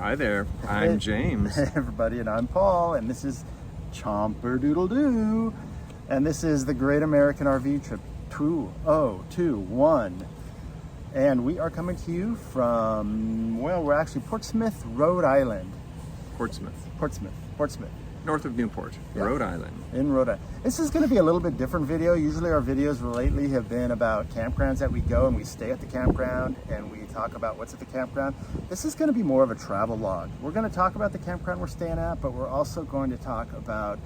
Hi there, I'm Hey. James. Hey everybody, and I'm Paul, and this is Chomper Doodle Doo, and this is the Great American RV Trip 2021, and we are coming to you from, well, we're actually Portsmouth, Rhode Island. Portsmouth, North of Newport, Yeah. Rhode Island. in Rhode Island. This is going to be a little bit different video. Usually our videos lately have been about campgrounds that we go and we stay at the campground and we talk about what's at the campground. This is going to be more of a travel log. We're going to talk about the campground we're staying at, but we're also going to talk about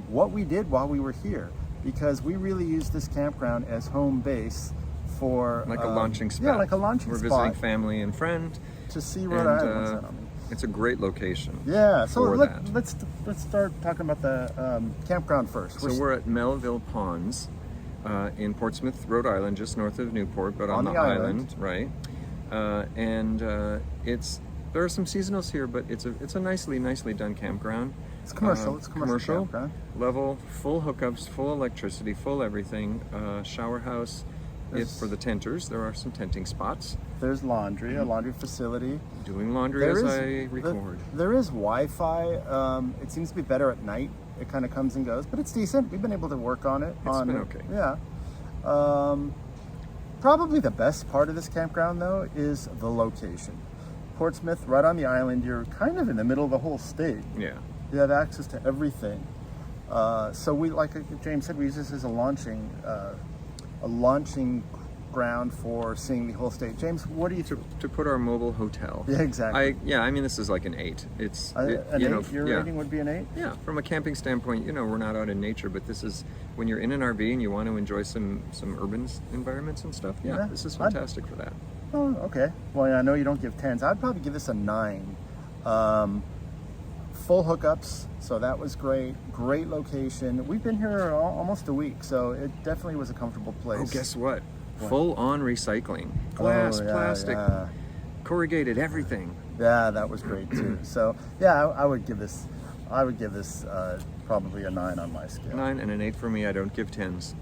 what we did while we were here, because we really use this campground as home base for Like a launching spot. Yeah, like a launching We're spot visiting family and friend. to see Rhode and, Island. It's a great location. Yeah, so for that. let's start talking about the campground first. So we're at Melville Ponds in Portsmouth, Rhode Island, just north of Newport, but on the island, right? There are some seasonals here, but it's a nicely done campground. It's commercial. It's commercial campground. Level, full hookups, full electricity, full everything. Shower house. For the tenters, there are some tenting spots. There's laundry, a laundry facility. Doing laundry as I record. There is Wi-Fi. It seems to be better at night. It kind of comes and goes, but it's decent. We've been able to work on it. It's been okay. Yeah. Probably the best part of this campground, though, is the location. Portsmouth, right on the island. You're kind of in the middle of the whole state. Yeah. You have access to everything. So we, like James said, we use this as a launching ground for seeing the whole state. James, what do you to put our mobile hotel? Yeah, exactly. I mean, this is like an 8. It's an 8. Your yeah. rating would be an 8. Yeah, from a camping standpoint, we're not out in nature, but this is when you're in an RV and you want to enjoy some urban environments and stuff. Yeah, this is fantastic for that. Oh, okay. Well, I know you don't give 10s. I'd probably give this a 9. Full hookups, so that was great. Great location. We've been here almost a week, so it definitely was a comfortable place. Oh, guess what? Full on recycling. Glass, plastic, corrugated, everything. Yeah, that was great too. So yeah, I would give this probably a 9 on my scale. 9 and an 8 for me. I don't give 10s.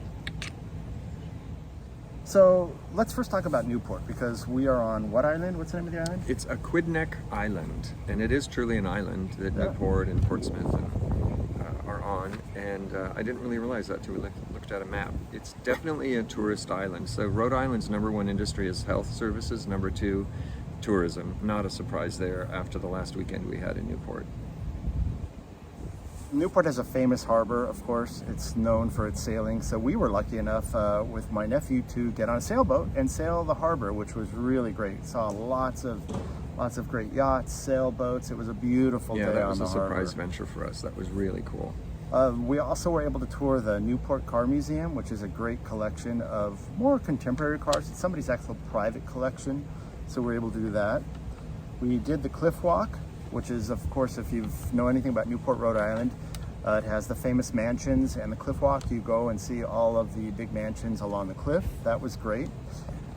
So let's first talk about Newport, because we are on what island? What's the name of the island? It's Aquidneck Island, and it is truly an island that Newport and Portsmouth are on. And I didn't really realize that till we looked at a map. It's definitely a tourist island. So Rhode Island's #1 industry is health services, #2 tourism. Not a surprise there after the last weekend we had in Newport. Newport has a famous harbor, of course. It's known for its sailing. So we were lucky enough with my nephew to get on a sailboat and sail the harbor, which was really great. Saw lots of great yachts, sailboats. It was a beautiful day on the harbor. Yeah, that was a surprise venture for us. That was really cool. We also were able to tour the Newport Car Museum, which is a great collection of more contemporary cars. It's somebody's actual private collection, so we were able to do that. We did the Cliff Walk, which is, of course, if you know anything about Newport, Rhode Island, it has the famous mansions, and the Cliff Walk, you go and see all of the big mansions along the cliff. That was great.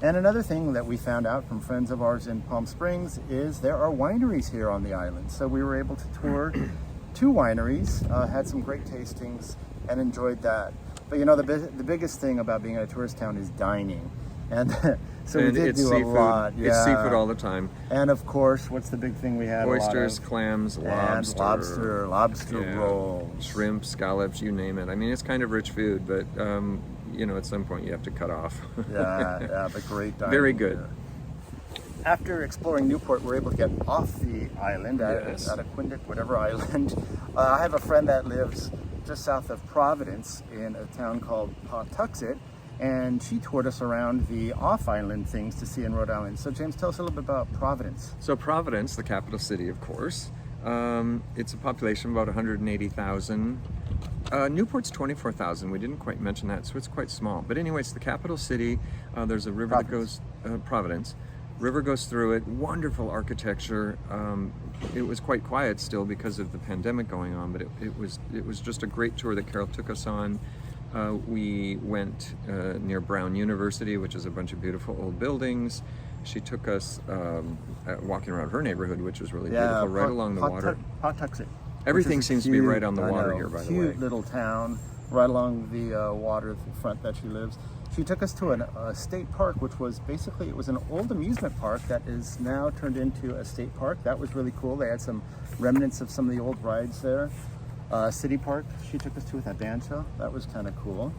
And another thing that we found out from friends of ours in Palm Springs is there are wineries here on the island. So we were able to tour 2 wineries, had some great tastings, and enjoyed that. But the biggest thing about being in a tourist town is dining. And so we did do a lot. Yeah. It's seafood all the time. And of course, what's the big thing we had? Oysters, clams, lobster. Lobster rolls. Shrimp, scallops, you name it. I mean, it's kind of rich food, but at some point you have to cut off. yeah, but great dining. Very good. After exploring Newport, we're able to get off the island at Aquidneck, whatever island. I have a friend that lives just south of Providence in a town called Pawtuxet, and she toured us around the off-island things to see in Rhode Island. So James, tell us a little bit about Providence. So Providence, the capital city, of course. It's a population of about 180,000. Newport's 24,000. We didn't quite mention that, so it's quite small. But anyway, it's the capital city. There's a river that goes, Providence. River goes through it. Wonderful architecture. It was quite quiet still because of the pandemic going on, but it was just a great tour that Carol took us on. We went near Brown University, which is a bunch of beautiful old buildings. She took us walking around her neighborhood, which was really beautiful, right along the water. Pawtuxet. Everything seems to be right on the water here, by the way. Cute little town, right along the waterfront that she lives. She took us to a state park, which was basically, it was an old amusement park that is now turned into a state park. That was really cool. They had some remnants of some of the old rides there. City Park, she took us to with that band show. That was kind of cool.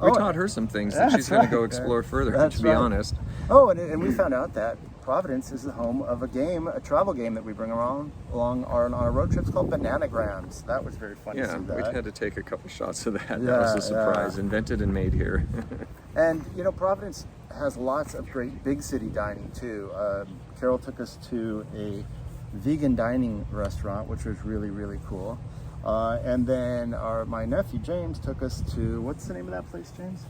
We taught her some things that she's going to go explore further, That's to be right. honest. Oh, and we found out that Providence is the home of a travel game that we bring around on our road trips called Bananagrams. That was very fun to Yeah, see we that. had to take a couple shots of that. That Yeah, was a surprise, invented and made here. And you know, Providence has lots of great big city dining too. Carol took us to a vegan dining restaurant, which was really, really cool. And then my nephew James took us to, what's the name of that place, James?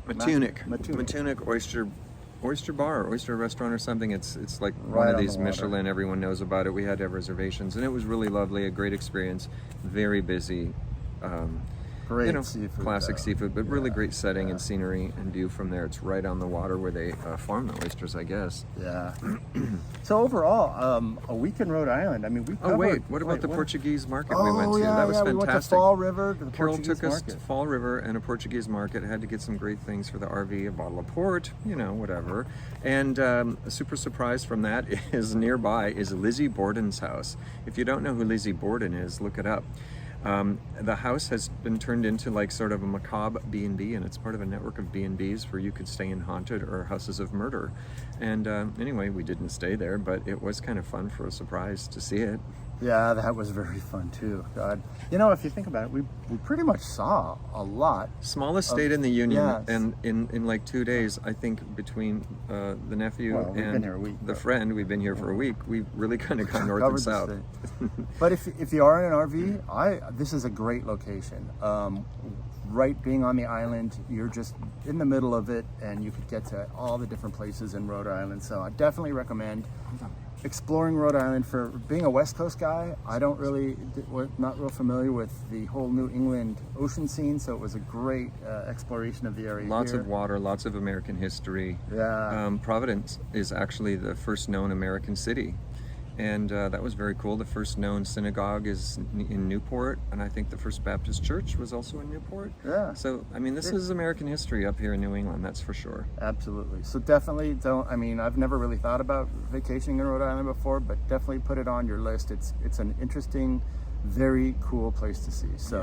Matunic. Matunic. Oyster bar, oyster restaurant or something. It's like Right one of on these the water. Michelin, everyone knows about it. We had to have reservations and it was really lovely, a great experience, very busy. Great You know, seafood. classic though. seafood, but really Yeah, great setting yeah. and scenery and view from there. It's right on the water where they farm the oysters, I guess. Yeah. So overall, a week in Rhode Island. I mean, we covered. Oh wait, what about the Portuguese market we went to? Yeah, That was yeah, fantastic. we went to Fall River to the Carol Portuguese took us market. to Fall River and a Portuguese market. Had to get some great things for the RV, a bottle of port, you know, whatever. And a super surprise from that is nearby is Lizzie Borden's house. If you don't know who Lizzie Borden is, look it up. The house has been turned into like sort of a macabre B&B, and it's part of a network of B&Bs where you could stay in haunted or houses of murder. And anyway, we didn't stay there, but it was kind of fun for a surprise to see it. Yeah, that was very fun too. God, you know, if you think about it, we pretty much saw a lot. Smallest state in the union, yes. and in like 2 days, I think between the nephew Well, we've been and here a week, the but- friend, we've been here for a week. We've really kind of gone north Covered and the south. state. But if you are in an RV, this is a great location. Right, being on the island, you're just in the middle of it, and you could get to all the different places in Rhode Island. So I definitely recommend exploring Rhode Island. For being a West Coast guy, we're not real familiar with the whole New England ocean scene, so it was a great exploration of the area. Lots here. of water, lots of American history. Yeah. Providence is actually the first known American city. And that was very cool. The first known synagogue is in Newport, and I think the first Baptist church was also in Newport. Yeah. So, I mean, this is American history up here in New England, that's for sure. Absolutely. So definitely don't. I mean, I've never really thought about vacationing in Rhode Island before, but definitely put it on your list. It's an interesting, very cool place to see. So,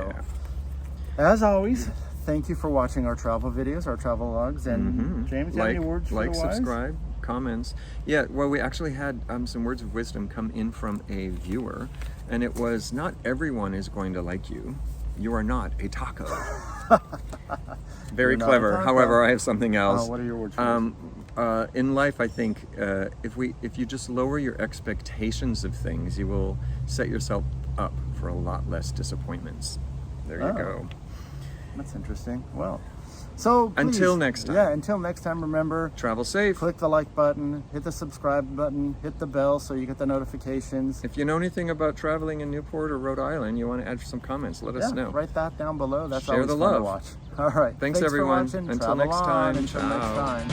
Yeah. as always, thank you for watching our travel videos, our travel logs, and James, you have any words for the wise? subscribe, comments. Yeah, well, we actually had some words of wisdom come in from a viewer, and it was, not everyone is going to like you. You are not a taco. Very You're not a clever. taco. However, I have something else. What are your words for this? In life, I think if you just lower your expectations of things, you will set yourself up for a lot less disappointments. There you Oh. go. That's interesting. Well, so please, Until next time. Yeah, until next time, remember, Travel safe. click the like button, hit the subscribe button, hit the bell so you get the notifications. If you know anything about traveling in Newport or Rhode Island, you want to add some comments, let us know. Write that down below. That's Share always the fun to love. watch. All right. Thanks, for everyone. watching. Until Travel next on. time. Until next Ciao. time.